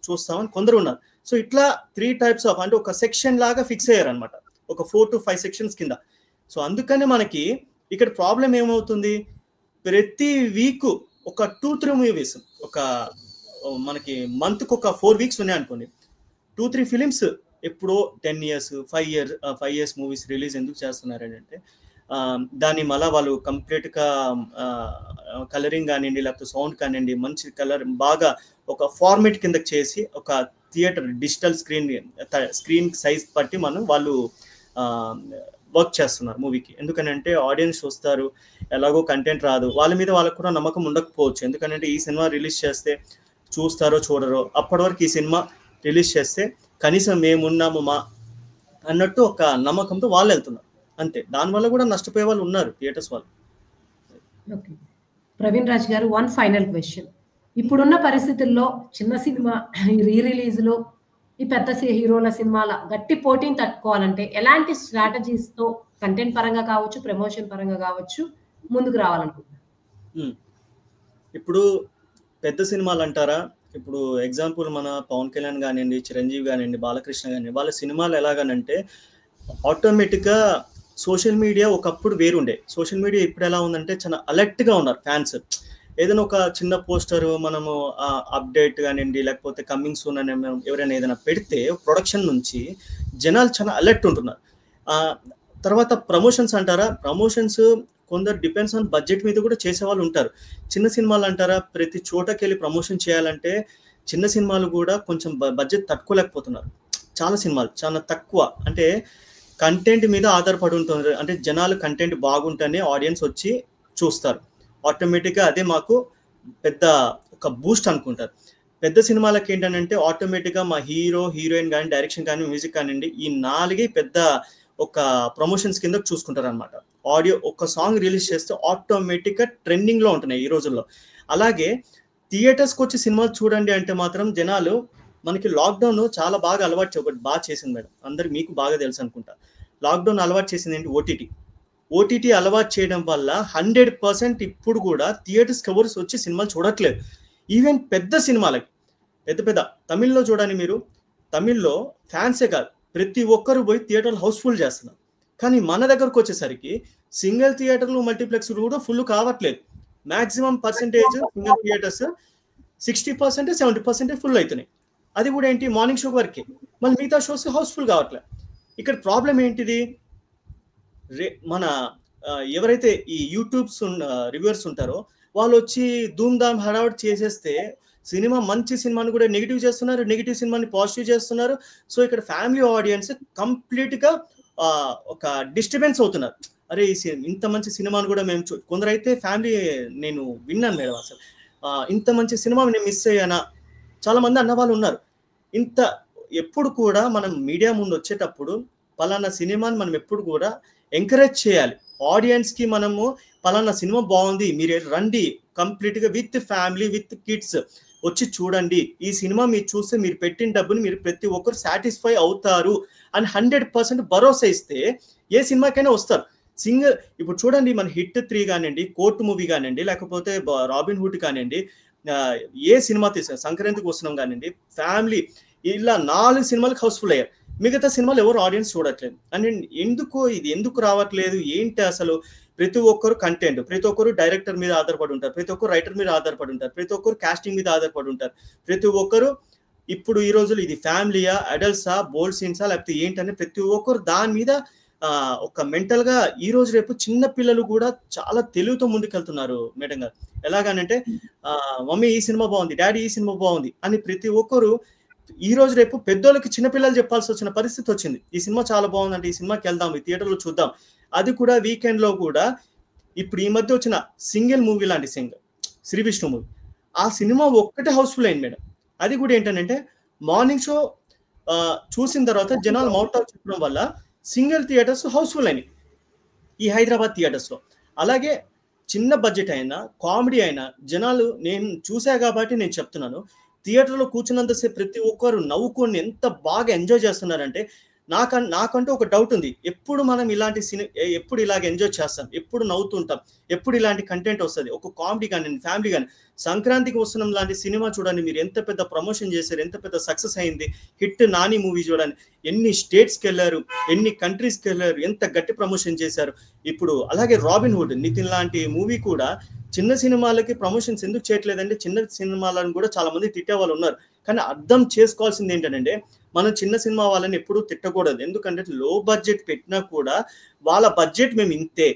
చూస్తామని కొందరున్నారు. సో ఇట్లా 3 టైప్స్ ఆఫ్ అంటే ఒక సెక్షన్ లాగా ఫిక్స్ అయ్యారనమాట. ఒక 4-5 సెక్షన్స్ కింద. సో అందుకనే మనకి ఇక్కడ ప్రాబ్లమ్ ఏమవుతుంది? ప్రతి వీక్ ఒక 2-3 మూవీస్ మనకి మంత్‌కి ఒక 4 వీక్స్ ఉన్నాయనుకోండి. 2-3 ఫిలిమ్స్ ఎప్పుడో 10 ఇయర్స్, 5 ఇయర్స్ మూవీస్ రిలీజ్ ఎందుకు చేస్తున్నారంటే దాన్ని మళ్ళా వాళ్ళు కంప్లీట్‌గా కలరింగ్ కానివ్వండి, లేకపోతే సౌండ్ కానివ్వండి, మంచి కలర్ బాగా ఒక ఫార్మాట్ కిందకి చేసి ఒక థియేటర్ డిజిటల్ స్క్రీన్ సైజ్ బట్టి వాళ్ళు వర్క్ చేస్తున్నారు మూవీకి. ఎందుకనంటే ఆడియన్స్ చూస్తారు, ఎలాగో కంటెంట్ రాదు. వాళ్ళ మీద వాళ్ళకు కూడా నమ్మకం ఉండకపోవచ్చు. ఎందుకంటే ఈ సినిమా రిలీజ్ చేస్తే చూస్తారో చూడరో, అప్పటి వరకు ఈ సినిమా రిలీజ్ చేస్తే కనీసం మేమున్నాము అన్నట్టు ఒక నమ్మకంతో వాళ్ళు వెళ్తున్నారు అంతే. దానివల్ల కూడా నష్టపోయే వాళ్ళు ఉన్నారు థియేటర్స్ వాళ్ళు. ఓకే. ప్రవీణ్ రాజ్ గారు, వన్ ఫైనల్ క్వెషన్. ఇప్పుడున్న పరిస్థితుల్లో చిన్న సినిమా రీ రిలీజ్‌లో ఈ పెద్ద హీరోల సినిమాల గట్టి పోటీని తట్టుకోవాలంటే ఎలాంటి స్ట్రాటజీస్‌తో కంటెంట్ పరంగా కావచ్చు, ప్రమోషన్ పరంగా కావచ్చు ముందుకు రావాలనుకుంటున్నారు? ఇప్పుడు పెద్ద సినిమాలు అంటారా? ఇప్పుడు ఎగ్జాంపుల్ మన పవన్ కళ్యాణ్ కానివ్వండి, చిరంజీవి కానివ్వండి, బాలకృష్ణ కానివ్వండి, వాళ్ళ సినిమాలు ఎలాగనంటే ఆటోమేటిక్గా సోషల్ మీడియా ఒకప్పుడు వేరుండే. సోషల్ మీడియా ఇప్పుడు ఎలా ఉందంటే చాలా అలర్ట్‌గా ఉన్నారు ఫ్యాన్స్. ఏదైనా ఒక చిన్న పోస్టరు మనము అప్డేట్ కానివ్వండి, లేకపోతే కమింగ్ సూన్ అని ఎవరైనా ఏదైనా పెడితే ప్రొడక్షన్ నుంచి జనాలు చాలా అలర్ట్ ఉంటున్నారు. తర్వాత ప్రమోషన్స్ అంటారా? ప్రమోషన్స్ కొందరు డిపెండ్స్ ఆన్ బడ్జెట్ మీద కూడా చేసేవాళ్ళు ఉంటారు. చిన్న సినిమాలు అంటారా? ప్రతి చోటకెళ్ళి ప్రమోషన్ చేయాలంటే చిన్న సినిమాలు కూడా కొంచెం బడ్జెట్ తట్టుకోలేకపోతున్నారు. చాలా సినిమాలు చాలా తక్కువ. అంటే కంటెంట్ మీద ఆధారపడి ఉంటుంది. అంటే జనాలు కంటెంట్ బాగుంటేనే ఆడియన్స్ వచ్చి చూస్తారు. ఆటోమేటిక్‌గా అదే మాకు పెద్ద ఒక బూస్ట్ అనుకుంటారు. పెద్ద సినిమాలకి ఏంటంటే ఆటోమేటిక్‌గా మా హీరో, హీరోయిన్ కానీ, డైరెక్షన్ కానీ, మ్యూజిక్ కానివ్వండి, ఈ 4 పెద్ద ఒక ప్రమోషన్స్ కింద చూసుకుంటారనమాట. ఆడియో ఒక సాంగ్ రిలీజ్ చేస్తే ఆటోమేటిక్‌గా ట్రెండింగ్‌లో ఉంటున్నాయి ఈ రోజుల్లో. అలాగే థియేటర్స్‌కి వచ్చి సినిమాలు చూడండి అంటే మాత్రం జనాలు మనకి లాక్‌డౌన్ చాలా బాగా ఒకటి బాగా చేసింది మేడం. అందరికి మీకు బాగా తెలుసు అనుకుంటా. లాక్‌డౌన్ అలవాటు చేసింది ఏంటి? ఓటీటీ అలవాటు చేయడం వల్ల 100% ఇప్పుడు కూడా థియేటర్స్‌కి ఎవరు వచ్చి సినిమాలు చూడట్లేదు. ఈవెన్ పెద్ద సినిమాలకి పెద్ద తమిళ్‌లో చూడండి మీరు. తమిళ్‌లో ఫ్యాన్సే కాదు, ప్రతి ఒక్కరు పోయి థియేటర్లు హౌస్‌ఫుల్ చేస్తున్నారు. కానీ మన దగ్గరకు వచ్చేసరికి సింగిల్ థియేటర్లు, మల్టీప్లెక్స్‌లు కూడా ఫుల్ కావట్లేదు. Maximum percentage single theatres 60%, 70% full అవుతున్నాయి. అది కూడా ఏంటి? మార్నింగ్ షో వరకే. మళ్ళీ మిగతా షోస్ హౌస్‌ఫుల్ కావట్లేదు. ఇక్కడ ప్రాబ్లం ఏంటిది? మన ఎవరైతే ఈ యూట్యూబ్స్ రివ్యూవర్స్ ఉంటారో వాళ్ళు వచ్చి ధూమ్ ధామ్ హడావుడి చేసేస్తే మంచి సినిమాని కూడా నెగిటివ్ చేస్తున్నారు, నెగిటివ్ సినిమాని పాజిటివ్ చేస్తున్నారు. సో ఇక్కడ ఫ్యామిలీ ఆడియన్స్ కంప్లీట్‌గా ఒక డిస్టర్బెన్స్ అవుతున్నారు. అరే ఇంత మంచి సినిమాని కూడా మేము కొందరైతే ఫ్యామిలీ నేను విన్నాను మేడం అసలు. ఇంత మంచి సినిమా నేను మిస్ అయ్యానా? చాలా మంది అన్నవాళ్ళు ఉన్నారు. ఎప్పుడు కూడా మనం మీడియా ముందు వచ్చేటప్పుడు పలానా సినిమాని మనం ఎప్పుడు కూడా ఎంకరేజ్ చేయాలి. ఆడియన్స్‌కి మనము పలానా సినిమా బాగుంది, మీరు రండి కంప్లీట్‌గా విత్ ఫ్యామిలీ, విత్ కిడ్స్ వచ్చి చూడండి. ఈ సినిమా మీరు చూస్తే మీరు పెట్టిన డబ్బుని మీరు ప్రతి ఒక్కరు సాటిస్ఫై అవుతారు అని 100% భరోసా ఇస్తే ఏ సినిమాకైనా వస్తారు. ఇప్పుడు చూడండి మన హిట్ 3 కానివ్వండి, కోర్టు మూవీ కానివ్వండి, లేకపోతే రాబిన్ హుడ్ కానివ్వండి, ఏ సినిమా తీసారు సంక్రాంతికి వస్తున్నాం కానివ్వండి, ఫ్యామిలీ ఇలా 4 సినిమాలకు హౌస్‌ఫుల్ అయ్యారు. మిగతా సినిమాలు ఎవరు ఆడియన్స్ చూడట్లేదు. అండ్ ఎందుకు రావట్లేదు ఏంటి అసలు? ప్రతి ఒక్కరు కంటెంట్, ప్రతి ఒక్కరు డైరెక్టర్ మీద ఆధారపడి ఉంటారు, ప్రతి ఒక్కరు రైటర్ మీద ఆధారపడి ఉంటారు, ప్రతి ఒక్కరు కాస్టింగ్ మీద ఆధారపడి ఉంటారు, ప్రతి ఒక్కరు ఇప్పుడు ఈ రోజులు ఇది ఫ్యామిలీయా, అడల్ట్సా, బోల్డ్ సీన్సా లేకపోతే ఏంటని ప్రతి ఒక్కరు దాని మీద ఒక మెంటల్‌గా ఈ రోజు రేపు చిన్న పిల్లలు కూడా చాలా తెలివితో ముందుకెళ్తున్నారు మేడం గారు. ఎలాగనంటే మమ్మీ ఈ సినిమా బాగుంది, డాడీ ఈ సినిమా బాగుంది అని ప్రతి ఒక్కరు ఈ రోజు రేపు పెద్దోళ్ళకి చిన్నపిల్లలు చెప్పాల్సి వచ్చిన పరిస్థితి వచ్చింది. ఈ సినిమా చాలా బాగుందంటే ఈ సినిమాకి వెళ్దాం, ఈ థియేటర్లో చూద్దాం. అది కూడా వీకెండ్లో కూడా ఇప్పుడు ఈ మధ్య వచ్చిన సింగిల్ మూవీ లాంటి శ్రీ విష్ణు మూవీ, ఆ సినిమా ఒక్కటే హౌస్ఫుల్ అయింది మేడం. అది కూడా ఏంటంటే మార్నింగ్ షో చూసిన తర్వాత జనాలు మౌట్ ఆఫ్ చెప్పడం వల్ల సింగిల్ థియేటర్స్ హౌస్ఫుల్ అయినాయి ఈ హైదరాబాద్ థియేటర్స్లో. అలాగే చిన్న బడ్జెట్ అయినా కామెడీ అయినా జనాలు, నేను చూసా కాబట్టి నేను చెప్తున్నాను, థియేటర్లో కూర్చున్నంతసేపు ప్రతి ఒక్కరు నవ్వుకొని ఎంత బాగా ఎంజాయ్ చేస్తున్నారంటే నాకంటూ ఒక డౌట్ ఉంది, ఎప్పుడు మనం ఇలాంటి ఎప్పుడు ఇలాగ ఎంజాయ్ చేస్తాం, ఎప్పుడు నవ్వుతుంటాం, ఎప్పుడు ఇలాంటి కంటెంట్ వస్తుంది, ఒక కామెడీ కానీ ఫ్యామిలీ కానీ. సంక్రాంతికి వస్తున్నాం లాంటి సినిమా చూడండి మీరు, ఎంత పెద్ద ప్రమోషన్ చేశారు, ఎంత పెద్ద సక్సెస్ అయింది. హిట్ నాని మూవీ చూడండి, ఎన్ని స్టేట్స్కి వెళ్ళారు, ఎన్ని కంట్రీస్కి వెళ్ళారు, ఎంత గట్టి ప్రమోషన్ చేశారు. ఇప్పుడు అలాగే రాబిన్ హుడ్, నితిన్ లాంటి మూవీ కూడా చిన్న సినిమాలకి ప్రమోషన్స్ ఎందుకు చేయట్లేదంటే చిన్న సినిమాలను కూడా చాలా మంది తిట్టే వాళ్ళు ఉన్నారు. కానీ అర్థం చేసుకోవాల్సింది ఏంటంటే మనం చిన్న సినిమా వాళ్ళని ఎప్పుడూ తిట్టకూడదు. ఎందుకంటే లో బడ్జెట్ పెట్టినా కూడా వాళ్ళ బడ్జెట్ మేము ఇంతే,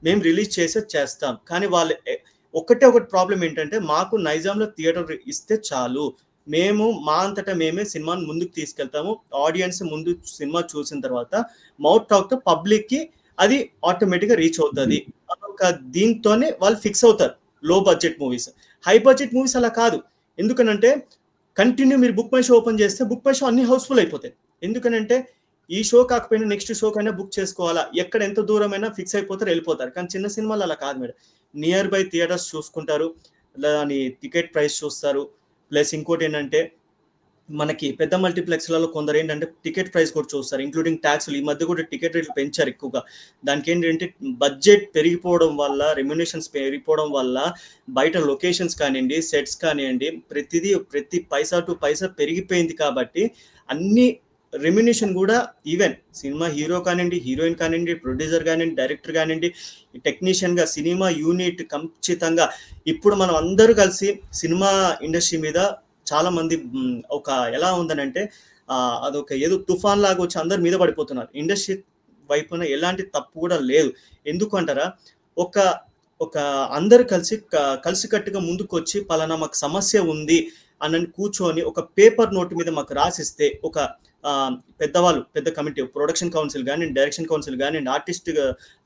మేము రిలీజ్ చేస్తాం. కానీ వాళ్ళు ఒకటి ప్రాబ్లం ఏంటంటే మాకు నైజాంలో థియేటర్ ఇస్తే చాలు, మేము మా అంతటా మేమే సినిమాని ముందుకు తీసుకెళ్తాము. ఆడియన్స్ ముందు సినిమా చూసిన తర్వాత మౌత్ టాక్ తో పబ్లిక్కి అది ఆటోమేటిక్గా రీచ్ అవుతుంది. ఒక దీంతోనే వాళ్ళు ఫిక్స్ అవుతారు లో budget movies. High budget movies అలా కాదు. ఎందుకనంటే కంటిన్యూ మీరు బుక్ మై షో ఓపెన్ చేస్తే బుక్ మై షో అన్ని హౌస్ఫుల్ అయిపోతాయి. ఎందుకనంటే ఈ షో కాకపోయినా నెక్స్ట్ షో కైనా బుక్ చేసుకోవాలా, ఎక్కడ ఎంత దూరమైనా ఫిక్స్ అయిపోతారు, వెళ్ళిపోతారు. కానీ చిన్న సినిమాలు అలా కాదు మేడం. నియర్ బై థియేటర్స్ చూసుకుంటారు, దాని టికెట్ ప్రైస్ చూస్తారు. ప్లస్ ఇంకోటి ఏంటంటే మనకి పెద్ద మల్టీప్లెక్స్లలో కొందరు ఏంటంటే టికెట్ ప్రైస్ కూడా చూస్తారు, ఇంక్లూడింగ్ ట్యాక్స్లు. ఈ మధ్య కూడా టికెట్ రేట్లు పెంచారు ఎక్కువగా. దానికి ఏంటంటే బడ్జెట్ పెరిగిపోవడం వల్ల, రెమ్యునేషన్స్ పెరిగిపోవడం వల్ల బయట లొకేషన్స్ కానివ్వండి, సెట్స్ కానివ్వండి, ప్రతి పైసా టు పైసా పెరిగిపోయింది. కాబట్టి అన్ని రెమ్యునేషన్ కూడా ఈవెన్ సినిమా హీరో కానివ్వండి, హీరోయిన్ కానివ్వండి, ప్రొడ్యూసర్ కానివ్వండి, డైరెక్టర్ కానివ్వండి, టెక్నీషియన్గా సినిమా యూనిట్ ఖచ్చితంగా ఇప్పుడు మనం అందరూ కలిసి సినిమా ఇండస్ట్రీ మీద చాలా మంది ఒక ఎలా ఉందనంటే అదొక ఏదో తుఫాన్ లాగా వచ్చి అందరు మీద పడిపోతున్నారు. ఇండస్ట్రీ వైపున ఎలాంటి తప్పు కూడా లేదు. ఎందుకు అంటారా, ఒక అందరు కలిసికట్టుగా ముందుకు వచ్చి పలానా మాకు సమస్య ఉంది అని కూర్చొని ఒక పేపర్ నోట్ మీద మాకు రాసిస్తే, ఒక పెద్దవాళ్ళు, పెద్ద కమిటీ, ప్రొడక్షన్ కౌన్సిల్ కానివ్వండి, డైరెక్షన్ కౌన్సిల్ కానివ్వండి, ఆర్టిస్ట్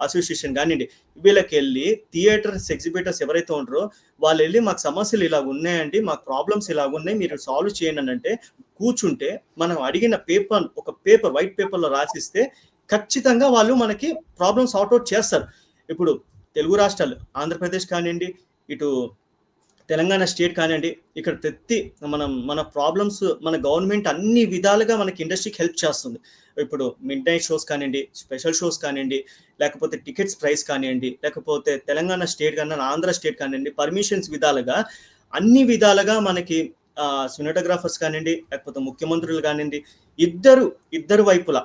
అసోసియేషన్ కానివ్వండి, వీళ్ళకి వెళ్ళి థియేటర్స్ ఎగ్జిబిటర్స్ ఎవరైతే ఉంటారో వాళ్ళు వెళ్ళి మాకు సమస్యలు ఇలా ఉన్నాయండి, మాకు ప్రాబ్లమ్స్ ఇలా ఉన్నాయి, మీరు సాల్వ్ చేయండి అని అంటే కూర్చుంటే మనం అడిగిన ఒక పేపర్ వైట్ పేపర్లో రాసిస్తే ఖచ్చితంగా వాళ్ళు మనకి ప్రాబ్లమ్స్ సార్ట్అవుట్ చేస్తారు. ఇప్పుడు తెలుగు రాష్ట్రాలు, ఆంధ్రప్రదేశ్ కానివ్వండి, ఇటు తెలంగాణ స్టేట్ కానివ్వండి, ఇక్కడ ప్రతి మన ప్రాబ్లమ్స్ మన గవర్నమెంట్ అన్ని విధాలుగా మనకి ఇండస్ట్రీకి హెల్ప్ చేస్తుంది. ఇప్పుడు మిడ్ నైట్ షోస్ కానివ్వండి, స్పెషల్ షోస్ కానివ్వండి, లేకపోతే టికెట్స్ ప్రైస్ కానివ్వండి, లేకపోతే తెలంగాణ స్టేట్ కానివ్వండి, ఆంధ్ర స్టేట్ కానివ్వండి, పర్మిషన్స్ విధాలుగా అన్ని విధాలుగా మనకి సినిమాటోగ్రాఫర్స్ కానివ్వండి, లేకపోతే ముఖ్యమంత్రులు కానివ్వండి, ఇద్దరు వైపులా,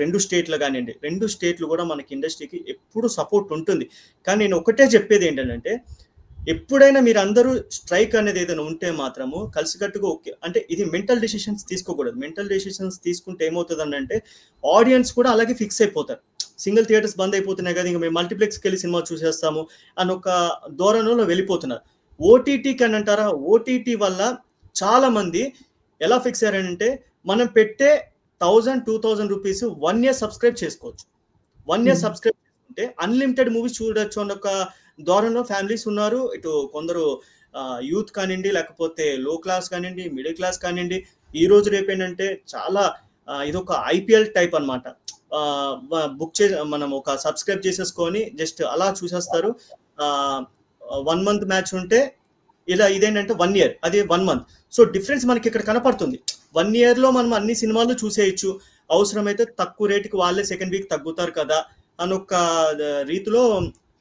రెండు స్టేట్లు కానివ్వండి, రెండు స్టేట్లు కూడా మనకి ఇండస్ట్రీకి ఎప్పుడు సపోర్ట్ ఉంటుంది. కానీ నేను ఒకటే చెప్పేది ఏంటంటే ఎప్పుడైనా మీరు అందరూ స్ట్రైక్ అనేది ఏదైనా ఉంటే మాత్రము కలిసికట్టుగా ఓకే అంటే ఇది మెంటల్ డెసిషన్స్ తీసుకోకూడదు. మెంటల్ డెసిషన్స్ తీసుకుంటే ఏమవుతుంది అంటే ఆడియన్స్ కూడా అలాగే ఫిక్స్ అయిపోతారు. సింగిల్ థియేటర్స్ బంద్ అయిపోతున్నాయి కదా, ఇంకా మేము మల్టీప్లెక్స్కి వెళ్ళి సినిమా చూసేస్తాము అని ఒక ధోరణిలో వెళ్ళిపోతున్నారు. ఓటీటీకి అని అంటారా, ఓటీటీ వల్ల చాలా మంది ఎలా ఫిక్స్ అయ్యారంటే మనం పెట్టే 1000-2000 రూపీస్ 1 year సబ్స్క్రైబ్ చేసుకోవచ్చు. 1 year సబ్స్క్రైబ్ చేసుకుంటే అన్లిమిటెడ్ మూవీస్ చూడొచ్చు అన్న ఒక ధోరణిలో ఫ్యామిలీస్ ఉన్నారు. ఇటు కొందరు యూత్ కానివ్వండి, లేకపోతే లో క్లాస్ కానివ్వండి, మిడిల్ క్లాస్ కానివ్వండి. ఈ రోజు రేపు ఏంటంటే చాలా ఇదొక ఐపీఎల్ టైప్ అనమాట. మనం ఒక సబ్స్క్రైబ్ చేసేసుకొని జస్ట్ అలా చూసేస్తారు. 1 month మ్యాచ్ ఉంటే ఇలా ఇదేంటంటే 1 year, అదే 1 month. సో డిఫరెన్స్ మనకి ఇక్కడ కనపడుతుంది. 1 yearలో మనం అన్ని సినిమాలు చూసేయచ్చు, అవసరమైతే తక్కువ రేటుకి వాళ్ళే సెకండ్ వీక్ తగ్గుతారు కదా అని ఒక రీతిలో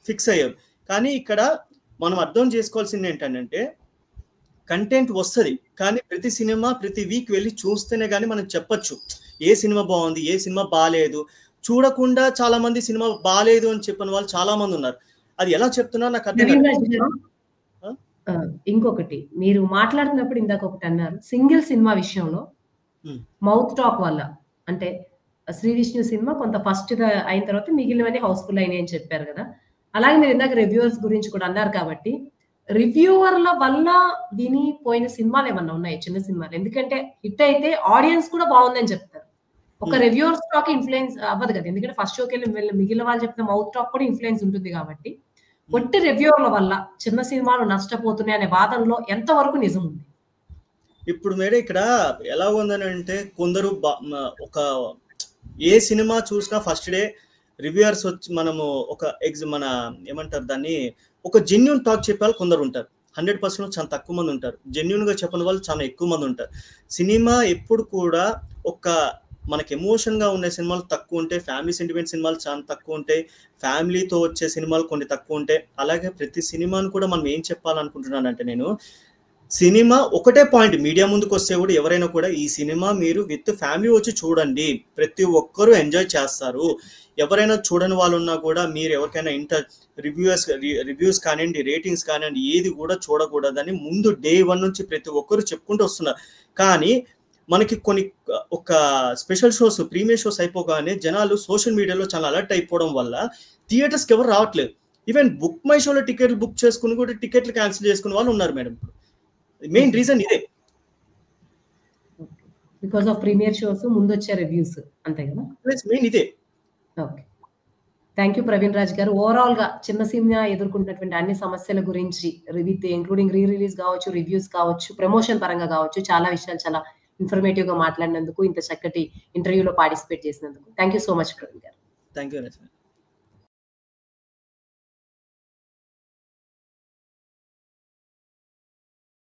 ఫిక్స్ అయ్యారు. కానీ ఇక్కడ మనం అర్థం చేసుకోవాల్సింది ఏంటంటే కంటెంట్ వస్తుంది, కానీ ప్రతి సినిమా ప్రతి వీక్ వెళ్ళి చూస్తేనే కానీ మనం చెప్పచ్చు ఏ సినిమా బాగుంది, ఏ సినిమా బాగాలేదు. చూడకుండా చాలా మంది సినిమా బాగాలేదు అని చెప్పిన వాళ్ళు చాలా మంది ఉన్నారు. అది ఎలా చెప్తున్నారు నాకు అర్థం కాదు. ఇంకొకటి మీరు మాట్లాడుతున్నప్పుడు ఇందాక ఒకటి అన్నారు, సింగిల్ సినిమా విషయంలో మౌత్ టాక్ వల్ల, అంటే శ్రీ విష్ణు సినిమా కొంత ఫస్ట్ గా అయిన తర్వాత మిగిలినవన్నీ హౌస్ఫుల్ అయినాయి అని చెప్పారు కదా. అలాగే మీరు ఇందాక రివ్యూవర్స్ గురించి కూడా అన్నారు కాబట్టి రివ్యూవర్ల వల్ల వినిపోయిన సినిమాలు ఏమన్నా ఉన్నాయి చిన్న సినిమాలు? ఎందుకంటే హిట్ అయితే ఆడియన్స్ కూడా బాగుందని చెప్తారు. ఒక రివ్యూవర్స్ టాక్ ఇన్ఫ్లుయెన్స్ అవ్వదు కదా! ఎందుకంటే ఫస్ట్ షోకెళ్ళి మిగిలిన వాళ్ళు చెప్పిన మౌత్ టాక్ కూడా ఇన్ఫ్లుయెన్స్ ఉంటుంది కాబట్టి ఒట్టి రివ్యూవర్ల వల్ల చిన్న సినిమాలు నష్టపోతున్నాయి అనే వాదనలో ఎంత వరకు నిజం ఉంది? ఇప్పుడు మేడం ఇక్కడ ఎలా ఉందని అంటే కొందరు ఒక ఏ సినిమా చూసినా ఫస్ట్ డే రివ్యూవర్స్ వచ్చి మనము ఒక మన ఏమంటారు దాన్ని ఒక జెన్యూన్ టాక్ చెప్పే వాళ్ళు కొందరు ఉంటారు. 100% చాలా తక్కువ మంది ఉంటారు. జెన్యూన్గా చెప్పని వాళ్ళు చాలా ఎక్కువ మంది ఉంటారు. సినిమా ఎప్పుడు కూడా ఒక మనకి ఎమోషన్గా ఉండే సినిమాలు తక్కువ ఉంటాయి, ఫ్యామిలీ సెంటిమెంట్ సినిమాలు చాలా తక్కువ ఉంటాయి, ఫ్యామిలీతో వచ్చే సినిమాలు కొన్ని తక్కువ ఉంటాయి. అలాగే ప్రతి సినిమాను కూడా మనం ఏం చెప్పాలనుకుంటున్నానంటే నేను సినిమా ఒకటే పాయింట్ మీడియా ముందుకు వస్తే కూడా ఎవరైనా కూడా ఈ సినిమా మీరు విత్ ఫ్యామిలీ వచ్చి చూడండి, ప్రతి ఒక్కరూ ఎంజాయ్ చేస్తారు. ఎవరైనా చూడని వాళ్ళు ఉన్నా కూడా మీరు ఎవరికైనా రివ్యూస్ కానివ్వండి, రేటింగ్స్ కానివ్వండి, ఏది కూడా చూడకూడదని ముందు డే 1 నుంచి ప్రతి ఒక్కరు చెప్పుకుంటూ వస్తున్నారు. కానీ మనకి కొన్ని ఒక స్పెషల్ షోస్ ప్రీమియర్ షోస్ అయిపోగానే జనాలు సోషల్ మీడియాలో చాలా అలర్ట్ అయిపోవడం వల్ల థియేటర్స్కి ఎవరు రావట్లేదు. ఈవెన్ బుక్ మై షోలో టికెట్లు బుక్ చేసుకుని కూడా టికెట్లు క్యాన్సిల్ చేసుకునే వాళ్ళు ఉన్నారు మేడం. మెయిన్ రీజన్ ఇదే. బికాజ్ ఆఫ్ ప్రీమియర్ షోస్ ముందు వచ్చే రివ్యూస్ అంతే కదా? మెయిన్ ఇదే. Okay, thank you Praveen Raj గారు. ఓవరాల్ గా చిన్న సినిమా ఎదుర్కొంటున్నటువంటి అన్ని సమస్యల గురించి విత్ ఇంక్లూడింగ్ రీ రిలీజ్ కావచ్చు, రివ్యూస్ కావచ్చు, ప్రమోషన్ పరంగా కావచ్చు, చాలా విషయాలు చాలా ఇన్ఫర్మేటివ్ గా మాట్లాడినందుకు, ఇంత చక్కటి ఇంటర్వ్యూలో పార్టిసిపేట్ చేసినందుకు thank you so much Praveen గారు. Thank you.